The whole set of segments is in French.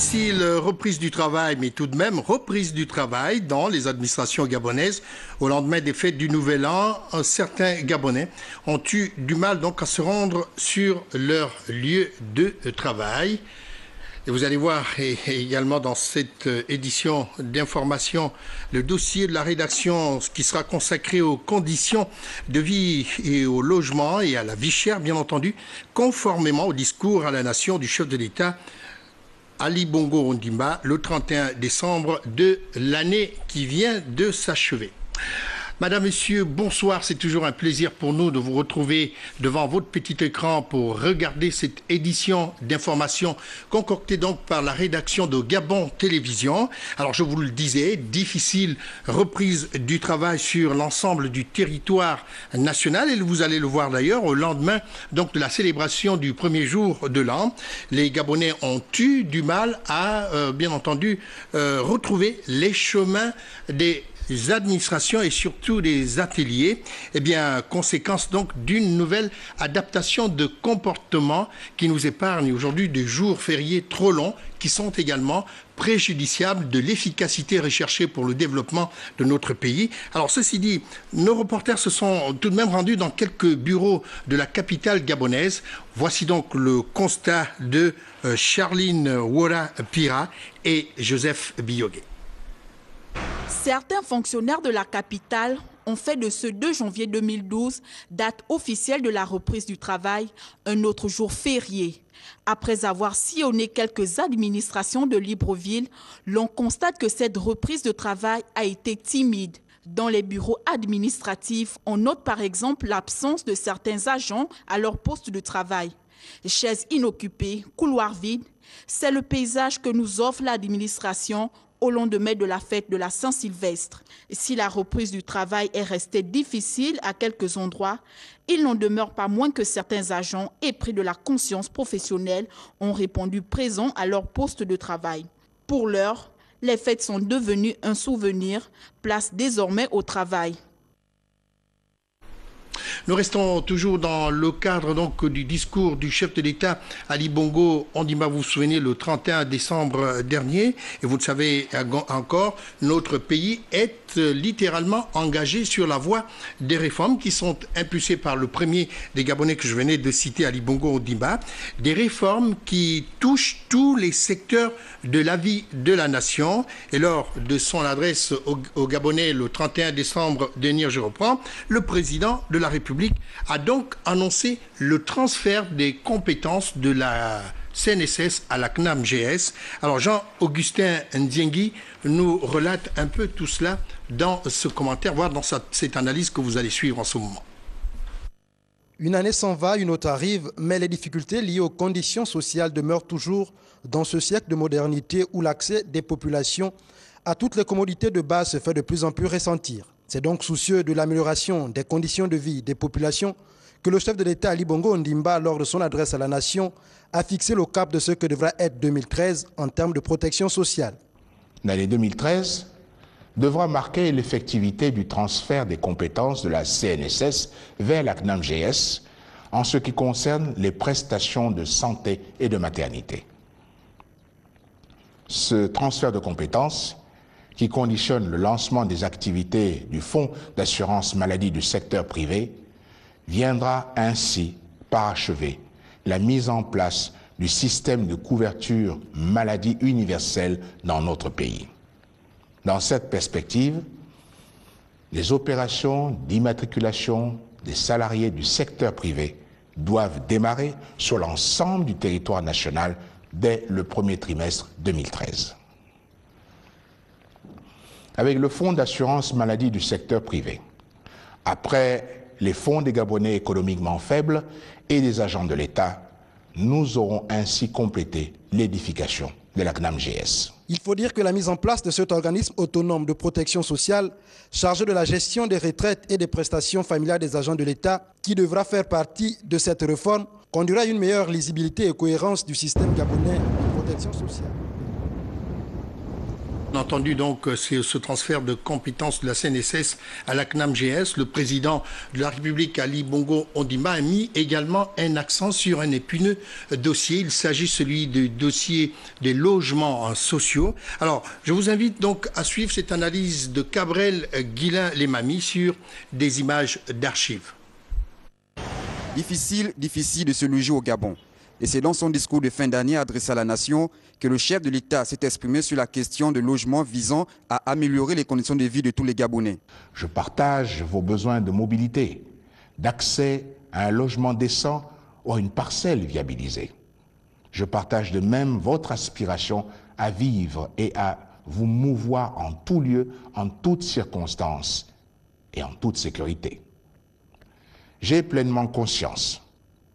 difficile reprise du travail, mais tout de même reprise du travail dans les administrations gabonaises. Au lendemain des fêtes du Nouvel An, certains Gabonais ont eu du mal donc à se rendre sur leur lieu de travail. Et vous allez voir également dans cette édition d'information le dossier de la rédaction qui sera consacré aux conditions de vie et au logement et à la vie chère, bien entendu, conformément au discours à la nation du chef de l'État Ali Bongo Ondimba le 31 décembre de l'année qui vient de s'achever. Madame, Monsieur, bonsoir. C'est toujours un plaisir pour nous de vous retrouver devant votre petit écran pour regarder cette édition d'information concoctée donc par la rédaction de Gabon Télévision. Alors, je vous le disais, difficile reprise du travail sur l'ensemble du territoire national. Et vous allez le voir d'ailleurs au lendemain donc de la célébration du premier jour de l'an. Les Gabonais ont eu du mal à, bien entendu, retrouver les chemins des administrations et surtout des ateliers, conséquence donc d'une nouvelle adaptation de comportement qui nous épargne aujourd'hui des jours fériés trop longs qui sont également préjudiciables de l'efficacité recherchée pour le développement de notre pays. Alors ceci dit, nos reporters se sont tout de même rendus dans quelques bureaux de la capitale gabonaise. Voici donc le constat de Charline Wora Pira et Joseph Biyogué. Certains fonctionnaires de la capitale ont fait de ce 2 janvier 2012, date officielle de la reprise du travail, un autre jour férié. Après avoir sillonné quelques administrations de Libreville, l'on constate que cette reprise de travail a été timide. Dans les bureaux administratifs, on note par exemple l'absence de certains agents à leur poste de travail. Chaises inoccupées, couloirs vides, c'est le paysage que nous offre l'administration au lendemain de la fête de la Saint-Sylvestre. Si la reprise du travail est restée difficile à quelques endroits, il n'en demeure pas moins que certains agents, épris de la conscience professionnelle, ont répondu présents à leur poste de travail. Pour l'heure, les fêtes sont devenues un souvenir, place désormais au travail. Nous restons toujours dans le cadre donc du discours du chef de l'État Ali Bongo Ondimba, vous vous souvenez, le 31 décembre dernier. Et vous le savez encore, notre pays est littéralement engagé sur la voie des réformes qui sont impulsées par le premier des Gabonais que je venais de citer, Ali Bongo Ondimba. Des réformes qui touchent tous les secteurs de la vie de la nation. Et lors de son adresse aux Gabonais le 31 décembre dernier, je reprends, le président de la République a donc annoncé le transfert des compétences de la CNSS à la CNAM-GS. Alors Jean-Augustin Ndiengui nous relate un peu tout cela dans ce commentaire, voire dans cette analyse que vous allez suivre en ce moment. Une année s'en va, une autre arrive, mais les difficultés liées aux conditions sociales demeurent toujours dans ce siècle de modernité où l'accès des populations à toutes les commodités de base se fait de plus en plus ressentir. C'est donc soucieux de l'amélioration des conditions de vie des populations que le chef de l'État Ali Bongo Ondimba, lors de son adresse à la nation, a fixé le cap de ce que devra être 2013 en termes de protection sociale. L'année 2013 devra marquer l'effectivité du transfert des compétences de la CNSS vers la CNAM-GS en ce qui concerne les prestations de santé et de maternité. Ce transfert de compétences qui conditionne le lancement des activités du Fonds d'assurance maladie du secteur privé, viendra ainsi parachever la mise en place du système de couverture maladie universelle dans notre pays. Dans cette perspective, les opérations d'immatriculation des salariés du secteur privé doivent démarrer sur l'ensemble du territoire national dès le premier trimestre 2013. Avec le fonds d'assurance maladie du secteur privé, après les fonds des Gabonais économiquement faibles et des agents de l'État, nous aurons ainsi complété l'édification de la CNAM-GS. Il faut dire que la mise en place de cet organisme autonome de protection sociale chargé de la gestion des retraites et des prestations familiales des agents de l'État, qui devra faire partie de cette réforme, conduira à une meilleure lisibilité et cohérence du système gabonais de protection sociale. On a entendu donc ce transfert de compétences de la CNSS à la CNAM-GS. Le président de la République, Ali Bongo Ondimba, a mis également un accent sur un épineux dossier. Il s'agit celui du dossier des logements sociaux. Alors, je vous invite donc à suivre cette analyse de Cabrel Guillain-Lemami sur des images d'archives. Difficile de se loger au Gabon. Et c'est dans son discours de fin d'année adressé à la nation que le chef de l'État s'est exprimé sur la question de logement visant à améliorer les conditions de vie de tous les Gabonais. Je partage vos besoins de mobilité, d'accès à un logement décent ou à une parcelle viabilisée. Je partage de même votre aspiration à vivre et à vous mouvoir en tout lieu, en toutes circonstances et en toute sécurité. J'ai pleinement conscience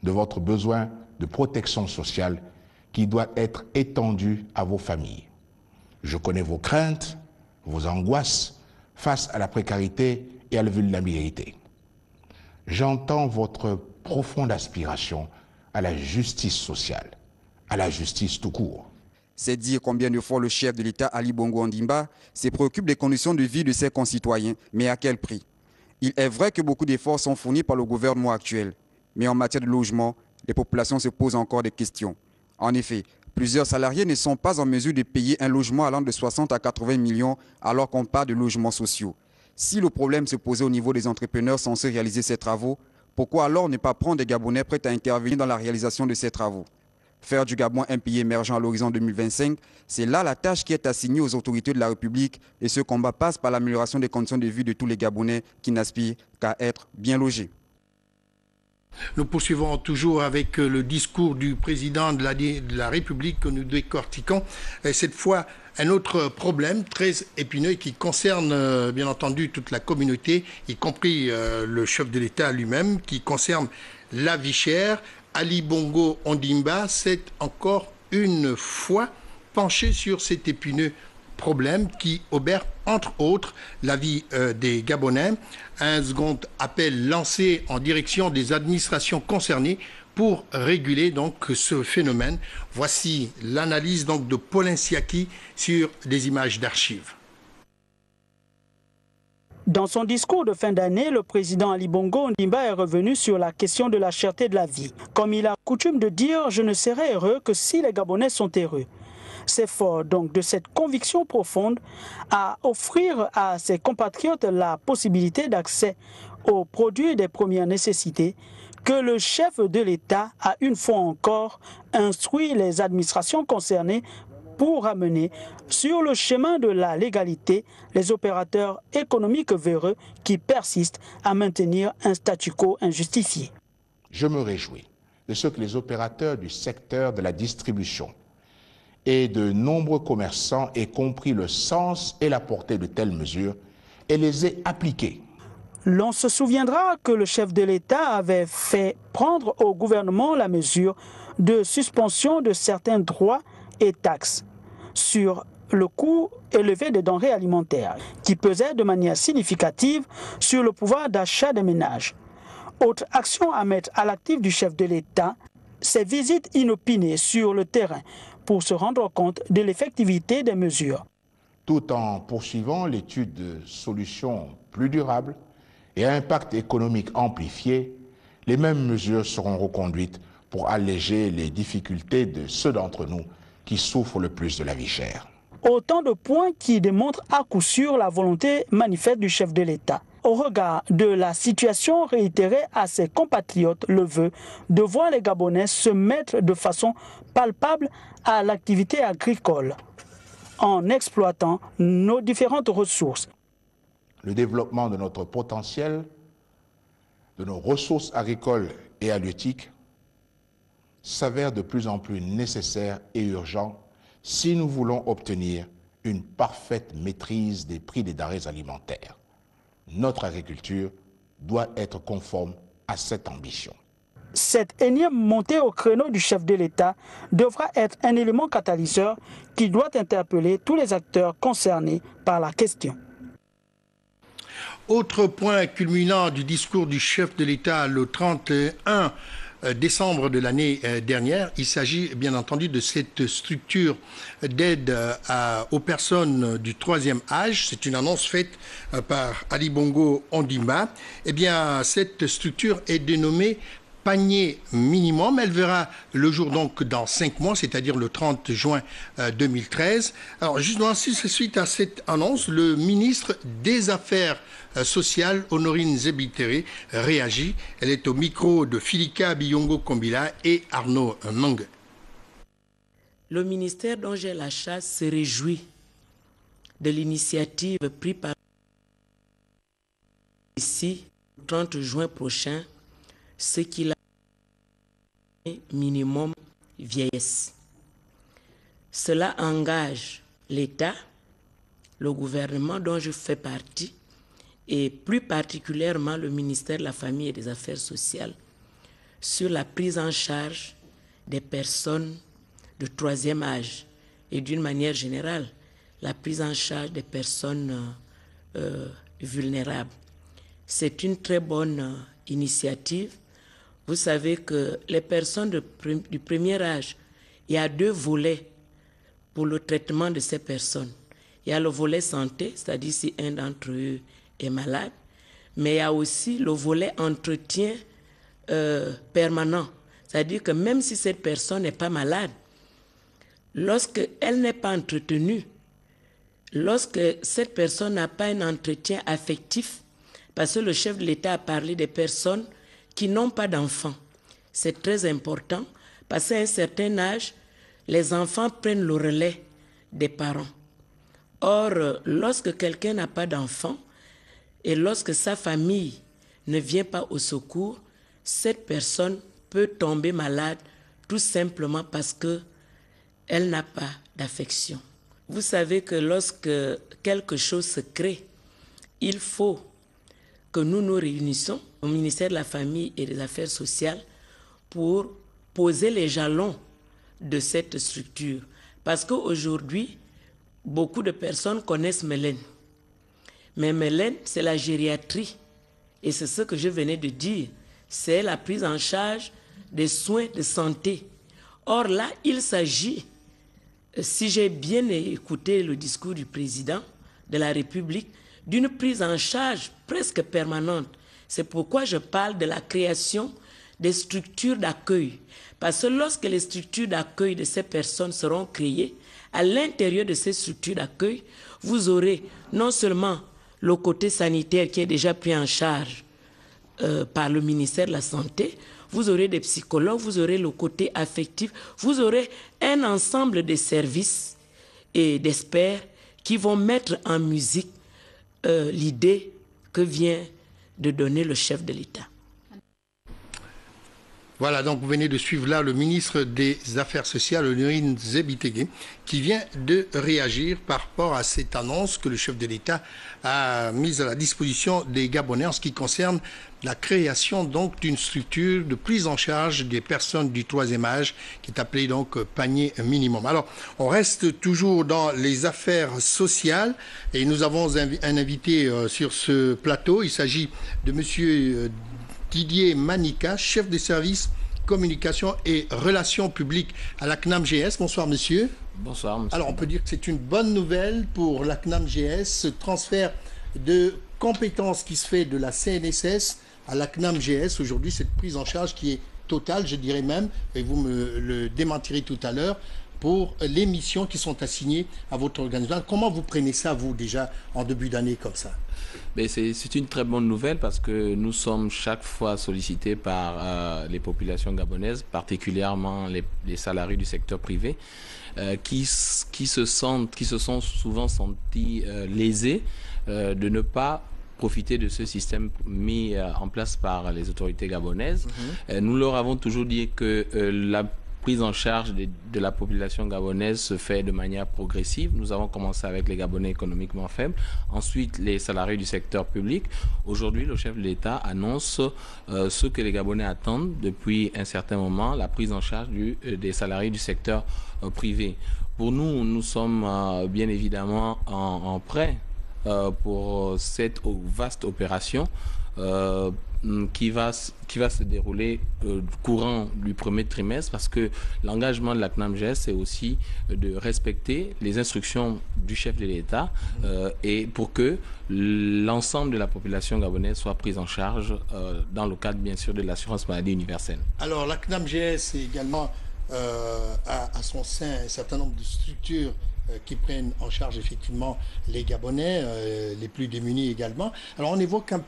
de votre besoin de protection sociale qui doit être étendue à vos familles. Je connais vos craintes, vos angoisses face à la précarité et à la vulnérabilité. J'entends votre profonde aspiration à la justice sociale, à la justice tout court. C'est dire combien de fois le chef de l'État, Ali Bongo Ondimba, se préoccupe des conditions de vie de ses concitoyens, mais à quel prix? Il est vrai que beaucoup d'efforts sont fournis par le gouvernement actuel, mais en matière de logement, les populations se posent encore des questions. En effet, plusieurs salariés ne sont pas en mesure de payer un logement allant de 60 à 80 millions alors qu'on parle de logements sociaux. Si le problème se posait au niveau des entrepreneurs censés réaliser ces travaux, pourquoi alors ne pas prendre des Gabonais prêts à intervenir dans la réalisation de ces travaux? Faire du Gabon un pays émergent à l'horizon 2025, c'est là la tâche qui est assignée aux autorités de la République et ce combat passe par l'amélioration des conditions de vie de tous les Gabonais qui n'aspirent qu'à être bien logés. Nous poursuivons toujours avec le discours du président de la République que nous décortiquons. Et cette fois, un autre problème très épineux qui concerne bien entendu toute la communauté, y compris le chef de l'État lui-même, qui concerne la vie chère. Ali Bongo Ondimba s'est encore une fois penché sur cet épineux problème qui obère entre autres la vie des Gabonais. Un second appel lancé en direction des administrations concernées pour réguler donc ce phénomène. Voici l'analyse donc de Paulin Siaki sur des images d'archives. Dans son discours de fin d'année, le président Ali Bongo Ondimba est revenu sur la question de la cherté de la vie. Comme il a coutume de dire, je ne serai heureux que si les Gabonais sont heureux. C'est fort donc de cette conviction profonde à offrir à ses compatriotes la possibilité d'accès aux produits des premières nécessités que le chef de l'État a une fois encore instruit les administrations concernées pour amener sur le chemin de la légalité les opérateurs économiques véreux qui persistent à maintenir un statu quo injustifié. Je me réjouis de ce que les opérateurs du secteur de la distribution et de nombreux commerçants aient compris le sens et la portée de telles mesures et les aient appliquées. L'on se souviendra que le chef de l'État avait fait prendre au gouvernement la mesure de suspension de certains droits et taxes sur le coût élevé des denrées alimentaires, qui pesait de manière significative sur le pouvoir d'achat des ménages. Autre action à mettre à l'actif du chef de l'État, ces visites inopinées sur le terrain pour se rendre compte de l'effectivité des mesures. Tout en poursuivant l'étude de solutions plus durables et à impact économique amplifié, les mêmes mesures seront reconduites pour alléger les difficultés de ceux d'entre nous qui souffrent le plus de la vie chère. Autant de points qui démontrent à coup sûr la volonté manifeste du chef de l'État. Au regard de la situation réitérée à ses compatriotes le vœu de voir les Gabonais se mettre de façon palpable à l'activité agricole en exploitant nos différentes ressources. Le développement de notre potentiel, de nos ressources agricoles et halieutiques s'avère de plus en plus nécessaire et urgent si nous voulons obtenir une parfaite maîtrise des prix des denrées alimentaires. Notre agriculture doit être conforme à cette ambition. Cette énième montée au créneau du chef de l'État devra être un élément catalyseur qui doit interpeller tous les acteurs concernés par la question. Autre point culminant du discours du chef de l'État le 31 décembre de l'année dernière. Il s'agit bien entendu de cette structure d'aide aux personnes du troisième âge. C'est une annonce faite par Ali Bongo Ondimba. Eh bien, cette structure est dénommée panier minimum. Elle verra le jour donc dans 5 mois, c'est-à-dire le 30 juin 2013. Alors, justement, suite à cette annonce, le ministre des Affaires sociales, Honorine Zebitere, réagit. Elle est au micro de Filika Biyongo Kombila et Arnaud Mang. Le ministère dont j'ai la charge se réjouit de l'initiative prise par ici, le 30 juin prochain, ce qu'il a minimum vieillesse. Cela engage l'État, le gouvernement dont je fais partie, et plus particulièrement le ministère de la Famille et des Affaires sociales, sur la prise en charge des personnes de troisième âge et d'une manière générale, la prise en charge des personnes vulnérables. C'est une très bonne initiative. Vous savez que les personnes du premier âge, il y a 2 volets pour le traitement de ces personnes. Il y a le volet santé, c'est-à-dire si un d'entre eux est malade, mais il y a aussi le volet entretien permanent. C'est-à-dire que même si cette personne n'est pas malade, lorsqu'elle n'est pas entretenue, lorsque cette personne n'a pas un entretien affectif, parce que le chef de l'État a parlé des personnes qui n'ont pas d'enfants. C'est très important parce qu'à un certain âge, les enfants prennent le relais des parents. Or, lorsque quelqu'un n'a pas d'enfants et lorsque sa famille ne vient pas au secours, cette personne peut tomber malade tout simplement parce qu'elle n'a pas d'affection. Vous savez que lorsque quelque chose se crée, il faut que nous nous réunissons au ministère de la Famille et des Affaires sociales pour poser les jalons de cette structure. Parce qu'aujourd'hui, beaucoup de personnes connaissent Mélène. Mais Mélène, c'est la gériatrie. Et c'est ce que je venais de dire. C'est la prise en charge des soins de santé. Or là, il s'agit, si j'ai bien écouté le discours du président de la République, d'une prise en charge presque permanente. C'est pourquoi je parle de la création des structures d'accueil. Parce que lorsque les structures d'accueil de ces personnes seront créées, à l'intérieur de ces structures d'accueil, vous aurez non seulement le côté sanitaire qui est déjà pris en charge par le ministère de la Santé, vous aurez des psychologues, vous aurez le côté affectif, vous aurez un ensemble de services et d'experts qui vont mettre en musique l'idée que vient de donner le chef de l'État. Voilà, donc vous venez de suivre là le ministre des Affaires sociales, Honorine Zebitere, qui vient de réagir par rapport à cette annonce que le chef de l'État a mise à la disposition des Gabonais en ce qui concerne la création donc d'une structure de prise en charge des personnes du troisième âge qui est appelée donc panier minimum. Alors, on reste toujours dans les affaires sociales et nous avons un invité sur ce plateau. Il s'agit de monsieur Didier Manika, chef de service communication et relations publiques à la CNAM-GS. Bonsoir monsieur. Bonsoir monsieur. Alors on peut dire que c'est une bonne nouvelle pour la CNAM-GS, ce transfert de compétences qui se fait de la CNSS à la CNAM-GS. Aujourd'hui, cette prise en charge qui est totale, je dirais même, et vous me le démentirez tout à l'heure, pour les missions qui sont assignées à votre organisation. Comment vous prenez ça, vous, déjà, en début d'année comme ça? C'est une très bonne nouvelle parce que nous sommes chaque fois sollicités par les populations gabonaises, particulièrement les salariés du secteur privé, qui se sont souvent sentis lésés de ne pas profiter de ce système mis en place par les autorités gabonaises. Nous leur avons toujours dit que la prise en charge de la population gabonaise se fait de manière progressive. Nous avons commencé avec les Gabonais économiquement faibles, ensuite les salariés du secteur public. Aujourd'hui, le chef de l'État annonce ce que les Gabonais attendent depuis un certain moment, la prise en charge des salariés du secteur privé. Pour nous, nous sommes bien évidemment en prêt pour cette vaste opération. qui va se dérouler courant du premier trimestre, parce que l'engagement de la CNAMGS, c'est aussi de respecter les instructions du chef de l'État et pour que l'ensemble de la population gabonaise soit prise en charge dans le cadre, bien sûr, de l'assurance maladie universelle. Alors, la CNAMGS également à son sein un certain nombre de structures qui prennent en charge effectivement les Gabonais, les plus démunis également. Alors, on évoque un peu